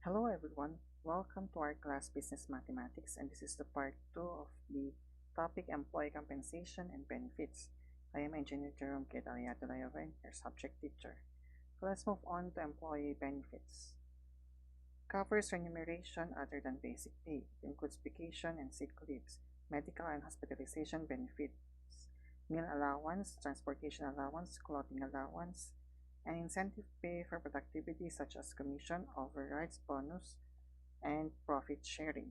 Hello everyone, welcome to our class Business Mathematics, and this is the part 2 of the topic Employee Compensation and Benefits. I am Engineer Jerome Ketaliatulayoven, your subject teacher. So let's move on to employee benefits. Covers remuneration other than basic pay. It includes vacation and sick leaves, medical and hospitalization benefits, meal allowance, transportation allowance, clothing allowance, and incentive pay for productivity such as commission, overrides, bonus, and profit sharing.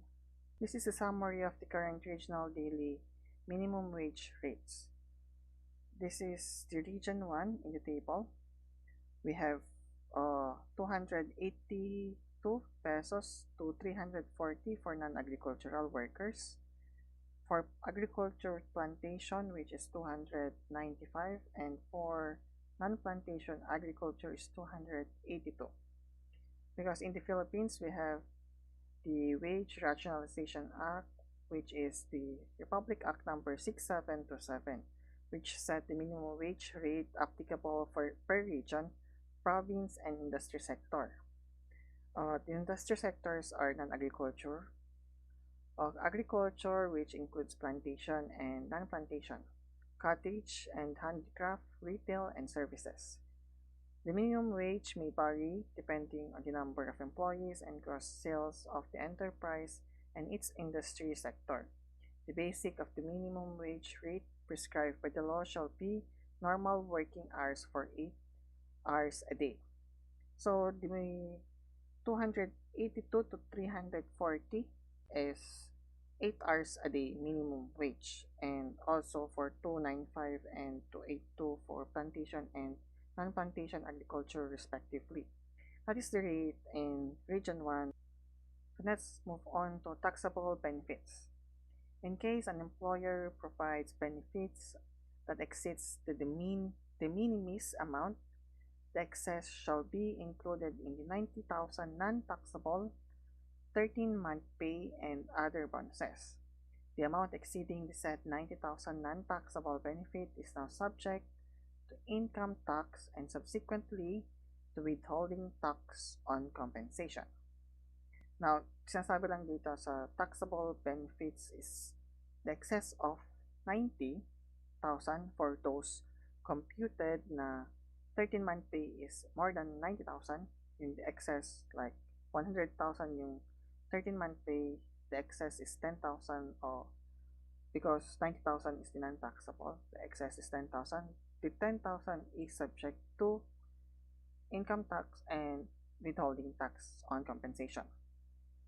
This is a summary of the current regional daily minimum wage rates. This is the region 1 in the table. We have 282 pesos to 340 for non-agricultural workers. For agriculture plantation, which is 295, and for non-plantation agriculture is 282. Because in the Philippines, we have the Wage Rationalization Act, which is the Republic Act number 6727, which set the minimum wage rate applicable for per region, province, and industry sector. The industry sectors are non-agriculture, agriculture, which includes plantation and non-plantation, cottage and handicraft, retail, and services. The minimum wage may vary depending on the number of employees and gross sales of the enterprise and its industry sector. The basic of the minimum wage rate prescribed by the law shall be normal working hours for 8 hours a day. So the 282 to 340 is 8 hours a day minimum wage, and also for 295 and 282 for plantation and non-plantation agriculture respectively. That is the rate in Region 1. So let's move on to taxable benefits. In case an employer provides benefits that exceeds the de minimis amount, the excess shall be included in the 90,000 non-taxable 13-month pay and other bonuses. The amount exceeding the said 90,000 non-taxable benefit is now subject to income tax and subsequently to withholding tax on compensation. Now, sinasabi lang dito sa taxable benefits is the excess of 90,000 for those computed na 13-month pay is more than 90,000. In the excess, like 100,000 yung 13-month pay, the excess is 10,000, or because 90,000 is the non-taxable, the excess is 10,000. The 10,000 is subject to income tax and withholding tax on compensation.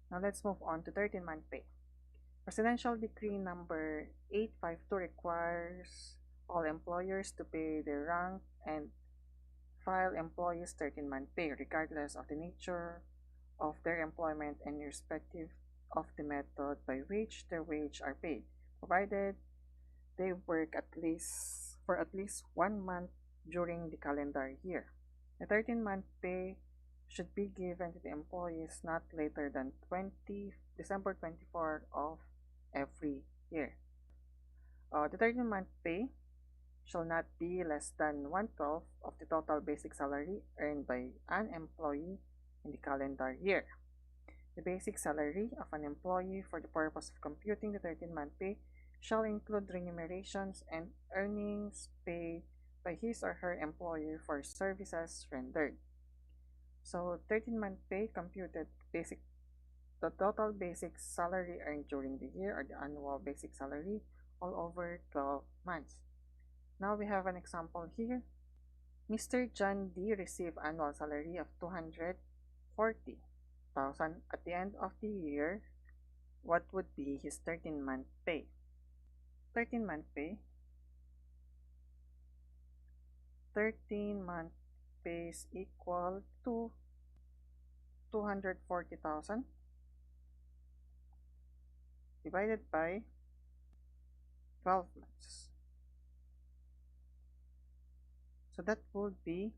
Now let's move on to 13-month pay. Presidential Decree number 852 requires all employers to pay their rank and file employees 13-month pay regardless of the nature of their employment and irrespective of the method by which their wage are paid, provided they work for at least 1 month during the calendar year. The 13-month pay should be given to the employees not later than December 24 of every year. The 13-month pay shall not be less than 1/12 of the total basic salary earned by an employee in the calendar year. The basic salary of an employee for the purpose of computing the 13-month pay shall include remunerations and earnings paid by his or her employer for services rendered. So 13-month pay computed the total basic salary earned during the year, or the annual basic salary, all over 12 months. Now we have an example here. Mr. John D. received annual salary of 240,000 at the end of the year. What would be his 13-month pay? 13-month pay. 13-month pay is equal to 240,000 divided by 12 months. So that would be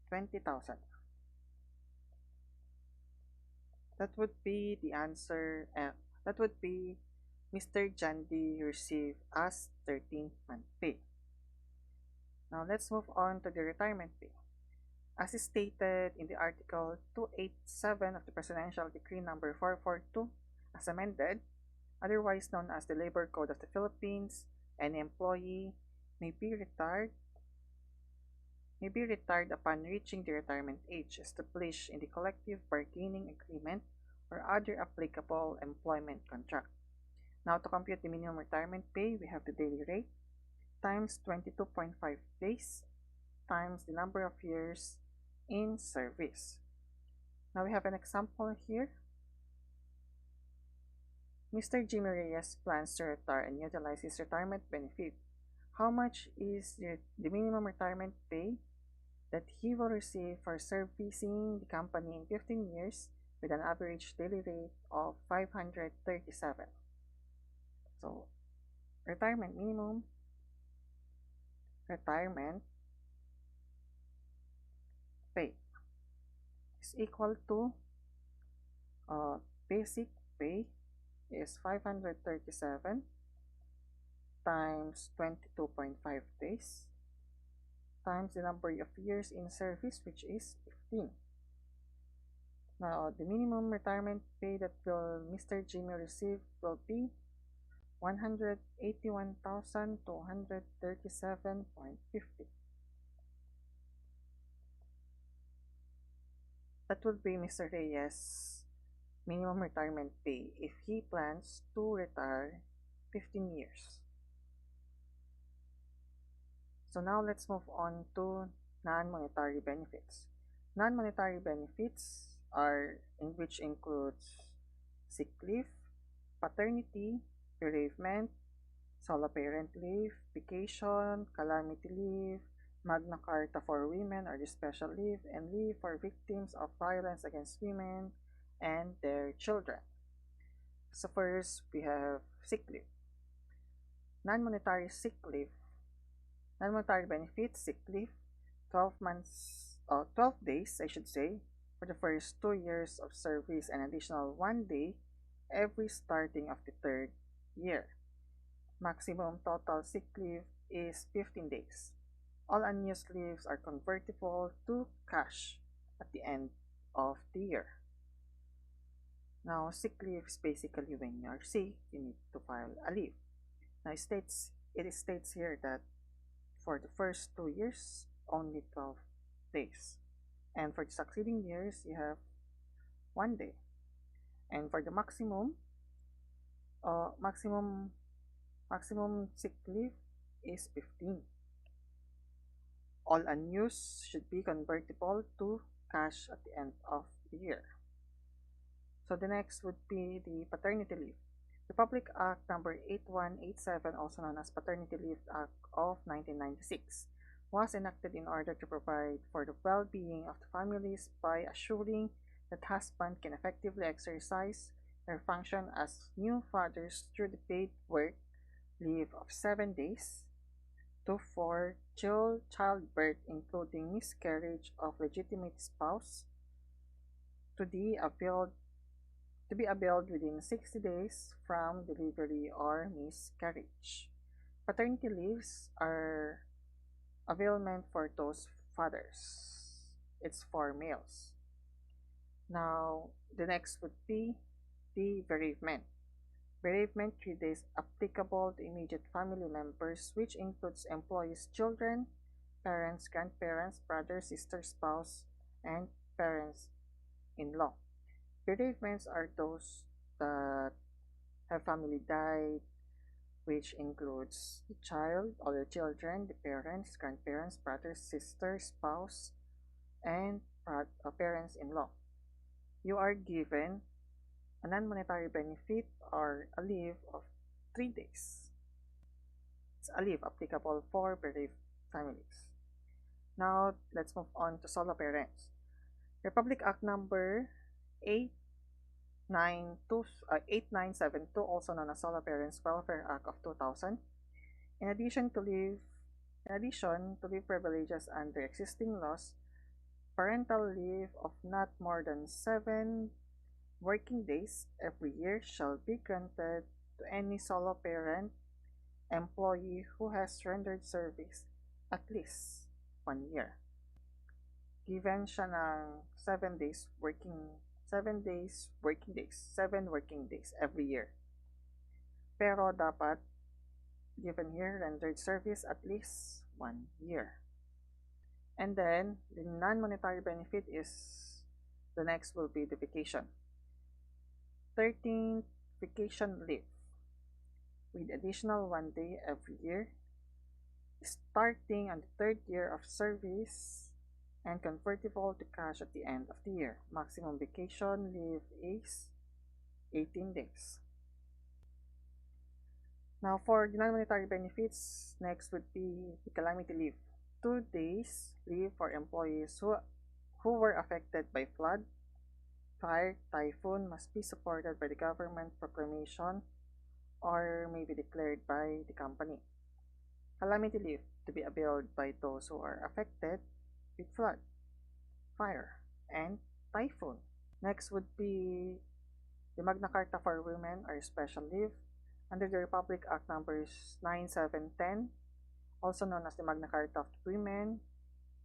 20,000. That would be the answer. That would be Mr. John D. received as 13-month pay. Now let's move on to the retirement pay. as is stated in the Article 287 of the Presidential Decree Number 442, as amended, otherwise known as the Labor Code of the Philippines, any employee may be retired upon reaching the retirement age established in the collective bargaining agreement or other applicable employment contract. Now, to compute the minimum retirement pay, we have the daily rate times 22.5 days times the number of years in service. Now, we have an example here. Mr. Jimmy Reyes plans to retire and utilize his retirement benefit. How much is the minimum retirement pay that he will receive for servicing the company in 15 years with an average daily rate of 537? So, retirement minimum, retirement pay is equal to basic pay is 537 times 22.5 days times the number of years in service, which is 15. Now, the minimum retirement pay that will Mr. Jimmy receive will be 181,237.50. That would be Mr. Reyes' minimum retirement pay if he plans to retire 15 years. So now let's move on to non-monetary benefits. Non-monetary benefits are which includes sick leave, paternity, bereavement, solo parent leave, vacation, calamity leave, Magna Carta for women or the special leave, and leave for victims of violence against women and their children. So first, we have sick leave. Non-monetary sick leave, non-monetary benefits, sick leave, 12 days, I should say, for the first 2 years of service and additional 1 day every starting of the third year. Maximum total sick leave is 15 days. All unused leaves are convertible to cash at the end of the year. Now, sick leave is basically when you are sick, you need to file a leave. Now, it states here that for the first 2 years, only 12 days. And for the succeeding years, you have 1 day. And for the maximum sick leave is 15. All unused should be convertible to cash at the end of the year. So the next would be the paternity leave. Republic Act number 8187, also known as Paternity Leave Act of 1996, was enacted in order to provide for the well-being of the families by assuring that husbands can effectively exercise their function as new fathers through the paid work leave of 7 days to for childbirth, including miscarriage of legitimate spouse, to be availed within 60 days from delivery or miscarriage. Paternity leaves are available for those fathers. It's for males. Now, the next would be the bereavement. Bereavement 3 days applicable to immediate family members, which includes employees' children, parents, grandparents, brother, sister, spouse, and parents-in-law. Bereavements are those that have family died, which includes the child, all the children, the parents, grandparents, brothers, sisters, spouse, and parents-in-law. You are given a non-monetary benefit or a leave of 3 days. It's a leave applicable for bereaved families. Now, let's move on to solo parents. Republic Act number 8972, also known as Solo Parents Welfare Act of 2000. In addition to leave privileges under existing laws, parental leave of not more than 7 working days every year shall be granted to any solo parent employee who has rendered service at least 1 year. given siya ng 7 working days every year. Pero dapat given here rendered service at least 1 year. And then the non-monetary benefit is the next will be the vacation. 13th vacation leave with additional 1 day every year starting on the third year of service and convertible to cash at the end of the year. Maximum vacation leave is 18 days. Now for the non-monetary benefits, next would be the calamity leave. 2 days leave for employees who were affected by flood, fire, typhoon must be supported by the government proclamation or may be declared by the company. Calamity leave to be availed by those who are affected with flood, fire, and typhoon. Next would be the Magna Carta for Women or special leave under the Republic Act numbers 9710, also known as the Magna Carta of Women,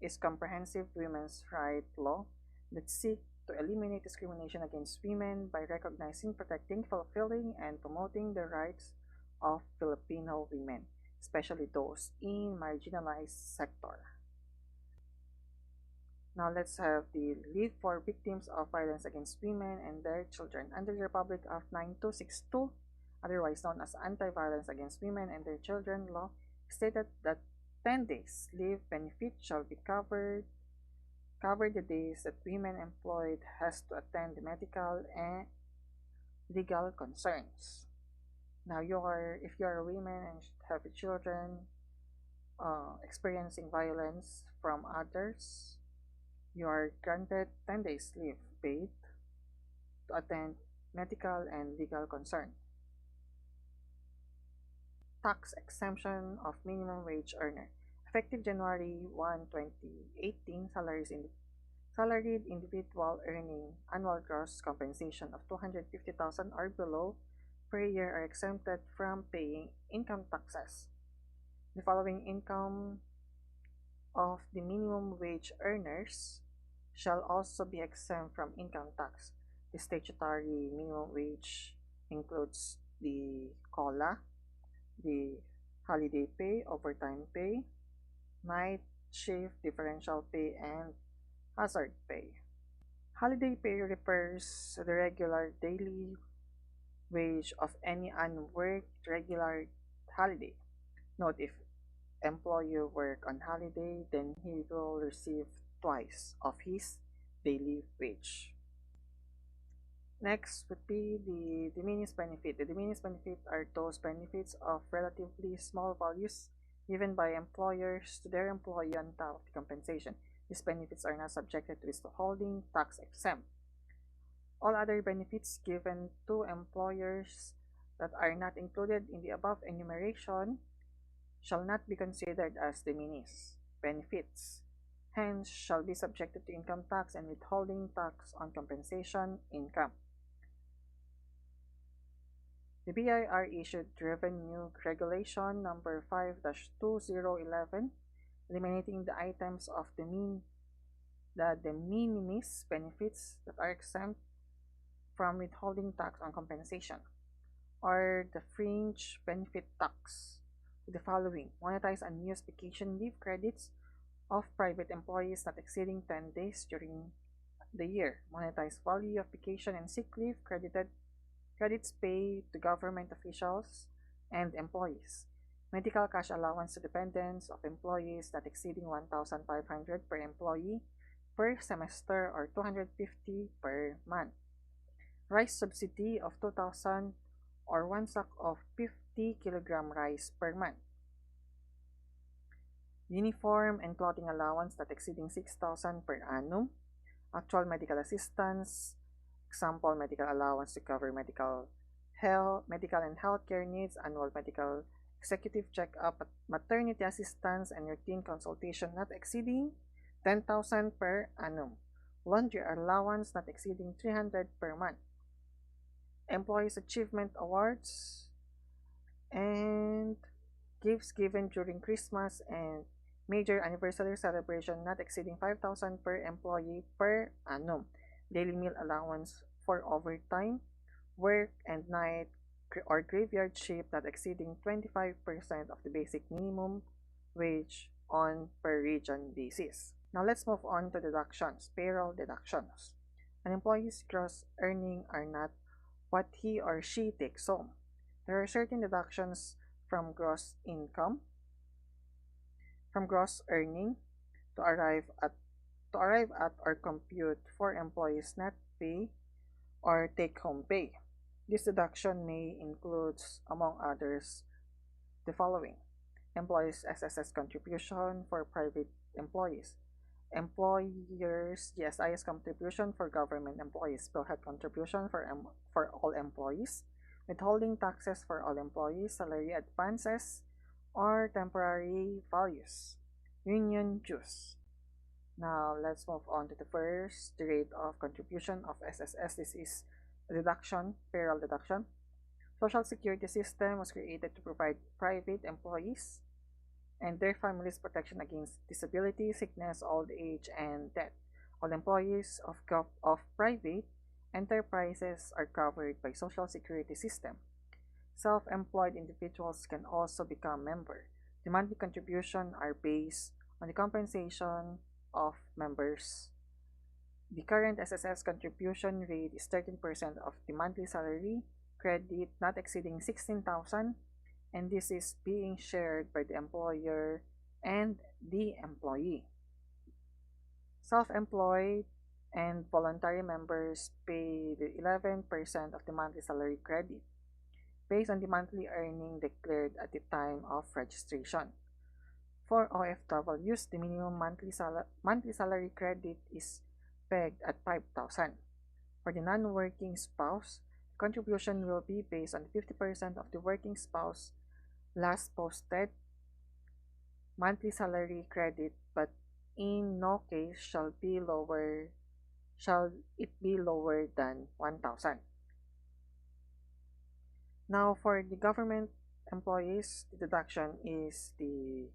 is comprehensive women's right law that seek to eliminate discrimination against women by recognizing, protecting, fulfilling, and promoting the rights of Filipino women, especially those in marginalized sector. Now let's have the leave for victims of violence against women and their children. Under the Republic Act 9262, otherwise known as Anti-Violence Against Women and Their Children Law, stated that 10 days leave benefit shall be cover the days that women employed has to attend the medical and legal concerns. Now if you are a woman and have children experiencing violence from others, you are granted 10 days leave paid to attend medical and legal concern. Tax exemption of minimum wage earner. Effective January 1, 2018, salaried individual earning annual gross compensation of 250,000 or below per year are exempted from paying income taxes. The following income of the minimum wage earners shall also be exempt from income tax. The statutory minimum wage includes the COLA, the holiday pay, overtime pay, night shift differential pay, and hazard pay. Holiday pay refers to the regular daily wage of any unworked regular holiday. Note, if employee work on holiday, then he will receive twice of his daily wage. Next would be the de minimis benefit. The de minimis benefit are those benefits of relatively small values given by employers to their employee on top of the compensation. These benefits are not subjected to withholding tax exempt. All other benefits given to employers that are not included in the above enumeration shall not be considered as de minimis benefits, hence shall be subjected to income tax and withholding tax on compensation income. The BIR issued Revenue Regulation number 5-2011, eliminating the items of the de minimis benefits that are exempt from withholding tax on compensation, or the fringe benefit tax, with the following: monetize unused vacation leave credits of private employees not exceeding 10 days during the year, monetize value of vacation and sick leave credits paid to government officials and employees, medical cash allowance to dependents of employees not exceeding 1,500 per employee per semester or 250 per month, rice subsidy of 2,000 or 1 sack of 50 kilogram rice per month, uniform and clothing allowance not exceeding 6,000 per annum, actual medical assistance, example medical allowance to cover medical and healthcare needs, annual medical executive checkup, maternity assistance, and routine consultation not exceeding 10,000 per annum, laundry allowance not exceeding 300 per month, employees achievement awards, and gifts given during Christmas and Major anniversary celebration not exceeding 5,000 per employee per annum. Daily meal allowance for overtime, work and night or graveyard shift not exceeding 25% of the basic minimum wage on per region basis. Now let's move on to deductions, payroll deductions. An employee's gross earnings are not what he or she takes home. There are certain deductions from gross income, from gross earning to arrive at or compute for employees' net pay or take-home pay. This deduction may include, among others, the following: employees' SSS contribution for private employees, employers' GSIS contribution for government employees, PhilHealth contribution for all employees, withholding taxes for all employees, salary advances, or temporary values, union dues. Now, let's move on to the first, the rate of contribution of SSS. This is deduction, payroll deduction. Social Security system was created to provide private employees and their families protection against disability, sickness, old age, and death. All employees of private enterprises are covered by Social Security system. Self-employed individuals can also become member. The monthly contribution are based on the compensation of members. The current SSS contribution rate is 13% of the monthly salary credit not exceeding 16,000, and this is being shared by the employer and the employee. Self-employed and voluntary members pay the 11% of the monthly salary credit based on the monthly earning declared at the time of registration. For OFWs, the minimum monthly salary credit is pegged at 5,000. For the non-working spouse, contribution will be based on 50% of the working spouse last posted monthly salary credit, but in no case shall it be lower than 1,000. Now, for the government employees, the deduction is the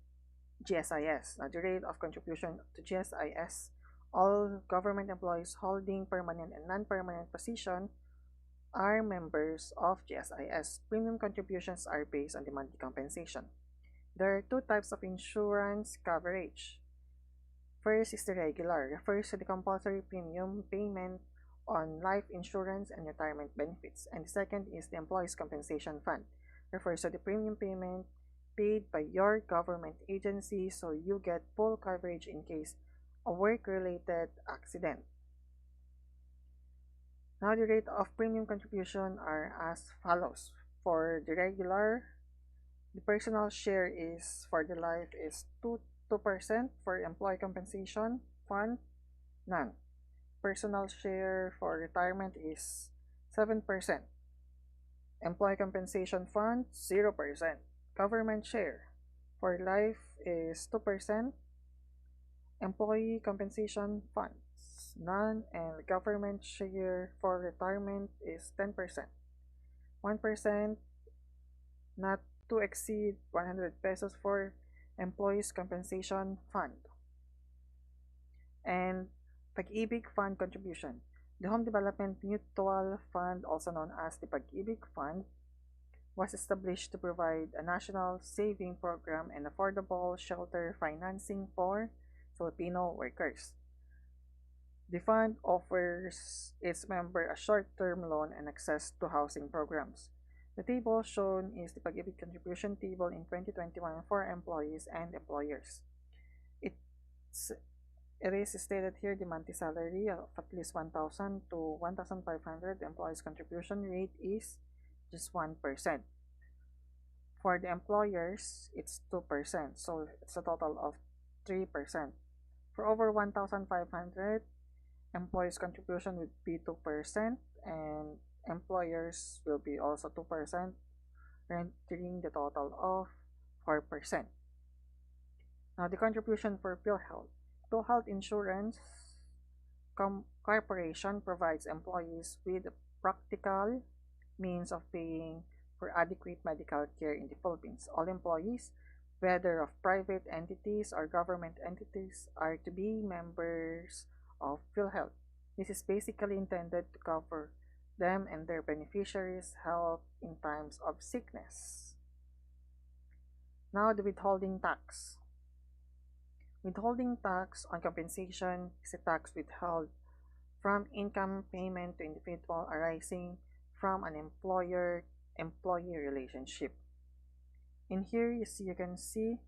GSIS. Now, the rate of contribution to GSIS, all government employees holding permanent and non-permanent position are members of GSIS. Premium contributions are based on the monthly compensation. There are two types of insurance coverage. First is the regular, refers to the compulsory premium payment on life insurance and retirement benefits. And the second is the Employees Compensation Fund, refers to the premium payment paid by your government agency so you get full coverage in case of work-related accident. Now the rate of premium contribution are as follows. For the regular, the personal share is for the life is 2%, for employee compensation fund, none. Personal share for retirement is 7%. Employee compensation fund, 0%. Government share for life is 2%. Employee compensation funds, none. And government share for retirement is 10%. 1% not to exceed 100 pesos for employees compensation fund. And Pag-ibig Fund contribution. The Home Development Mutual Fund, also known as the Pag-ibig Fund, was established to provide a national saving program and affordable shelter financing for Filipino workers. The fund offers its member a short-term loan and access to housing programs. The table shown is the Pag-ibig contribution table in 2021 for employees and employers. It's It is stated here the monthly salary of at least 1,000 to 1,500. The employee's contribution rate is just 1%. For the employers, it's 2%, so it's a total of 3%. For over 1,500, employees' contribution would be 2%, and employers will be also 2%, rendering the total of 4%. Now, the contribution for PhilHealth. PhilHealth Insurance Corporation provides employees with a practical means of paying for adequate medical care in the Philippines. All employees whether of private entities or government entities, are to be members of PhilHealth. This is basically intended to cover them and their beneficiaries' health in times of sickness. Now, the withholding tax. Withholding tax on compensation is a tax withheld from income payment to individual arising from an employer-employee relationship. In here, you can see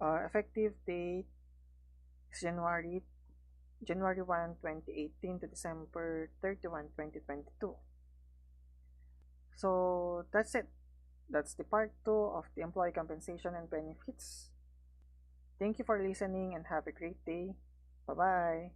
effective date is January 1, 2018 to December 31, 2022. So that's it. That's the part 2 of the employee compensation and benefits. Thank you for listening and have a great day. Bye-bye.